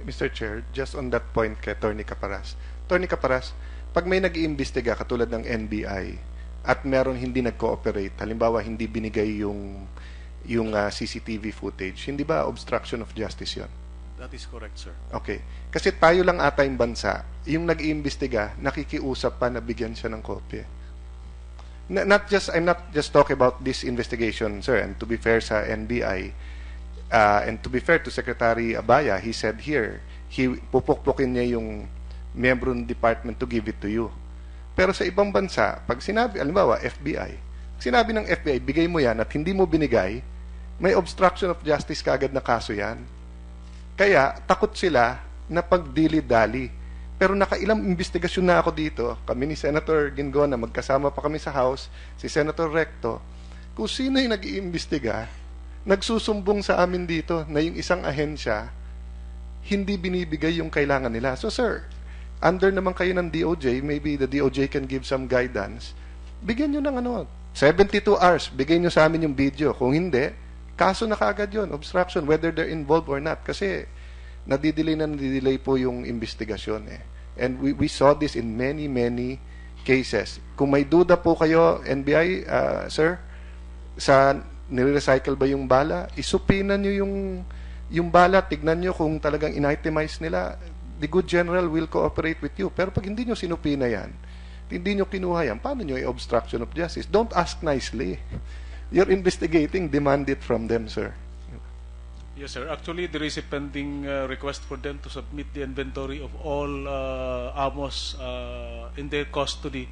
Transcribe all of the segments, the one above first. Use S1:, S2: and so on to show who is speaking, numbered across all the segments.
S1: Mr. Chair, just on that point kay Attorney Caparas. Attorney Caparas, pag may nag-iimbestiga katulad ng NBI at meron hindi nag-cooperate, halimbawa hindi binigay yung CCTV footage, hindi ba obstruction of justice yon?
S2: That is correct, sir.
S1: Okay. Kasi tayo lang ata yung bansa, yung nag-iimbestiga, nakikiusap pa na bigyan siya ng kopya. I'm not just talking about this investigation, sir, and to be fair sa NBI, and to be fair to Secretary Abaya, he said here, pupukpukin niya yung miyembro ng department to give it to you. Pero sa ibang bansa, pag sinabi, alimbawa, FBI, sinabi ng FBI, bigay mo yan at hindi mo binigay, may obstruction of justice kagad na kaso yan. Kaya, takot sila na pagdili-dali. Pero nakailang investigasyon na ako dito, kami ni Senator Gingon, magkasama pa kami sa House, si Senator Recto, kung sino yung nag-iimbestiga, nagsusumbong sa amin dito na yung isang ahensya, hindi binibigay yung kailangan nila. So sir, under naman kayo ng DOJ, maybe the DOJ can give some guidance, bigyan nyo ng 72 hours, bigay nyo sa amin yung video. Kung hindi, kaso na kaagad yun, obstruction, whether they're involved or not. Kasi nadidelay po yung investigasyon eh. And we saw this in many cases. Kung may duda po kayo, NBI, sir, sa nire-recycle ba yung bala, isupina nyo yung bala, tignan nyo kung talagang in-itemize nila, the good general will cooperate with you. Pero pag hindi nyo sinupina yan, hindi nyo kinuha yan, paano nyo i-obstruction of justice? Don't ask nicely. You're investigating, demand it from them, sir.
S2: Yes, sir. Actually, there is a pending request for them to submit the inventory of all AMOs in their custody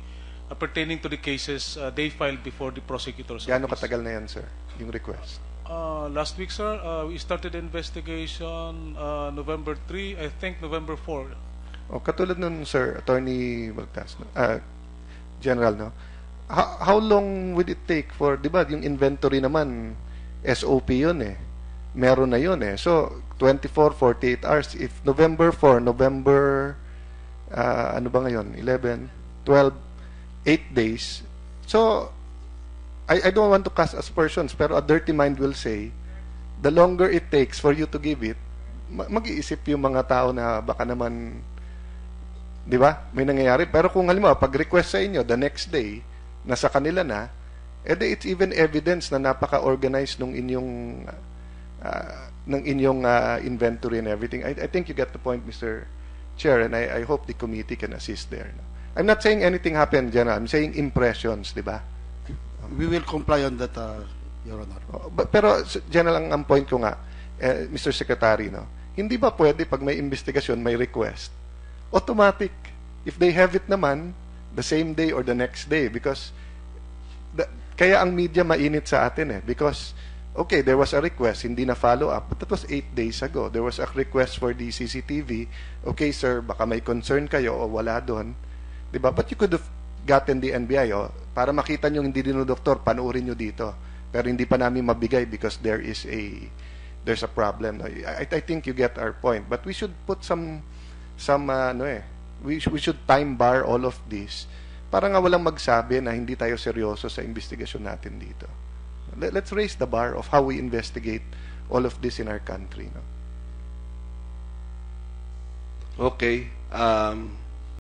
S2: pertaining to the cases they filed before the prosecutor's
S1: Gaano
S2: office.
S1: katagal na yan, sir, yung request?
S2: Last week, sir, we started the investigation November 3, I think November 4.
S1: O, katulad nun, sir, Attorney Baltas, General, no? How long would it take for, di ba, yung inventory naman, SOP yun eh. Meron na yun eh. So, 24, 48 hours. If November 4, November, ano ba ngayon? 11, 12, 8 days. So, I don't want to cast aspersions, pero a dirty mind will say, the longer it takes for you to give it, mag-iisip yung mga tao na baka naman, di ba, may nangyayari. Pero kung halimbawa, pag-request sa inyo, the next day, nasa kanila na, edi it's even evidence na napaka-organized nung inyong inventory and everything. I think you get the point, Mr. Chair, and I hope the committee can assist there. I'm not saying anything happened, General. I'm saying impressions, di ba?
S3: We will comply on that, Your Honor.
S1: Pero, General, ang point ko nga, Mr. Secretary, no? Hindi ba pwede pag may investigasyon, may request? Automatic. If they have it naman, the same day or the next day. Because, kaya ang media mainit sa atin eh. Because, okay, there was a request, hindi na follow up, but that was 8 days ago. There was a request for the CCTV. Okay, sir, baka may concern kayo o wala doon. Diba? But you could have gotten the NBI, para makita nyo hindi dinodoktor, panuorin nyo dito. Pero hindi pa namin mabigay because there's a problem. I think you get our point. But we should put we should time bar all of this para nga walang magsabi na hindi tayo seryoso sa investigasyon natin dito. Let's raise the bar of how we investigate all of this in our country. No?
S4: Okay.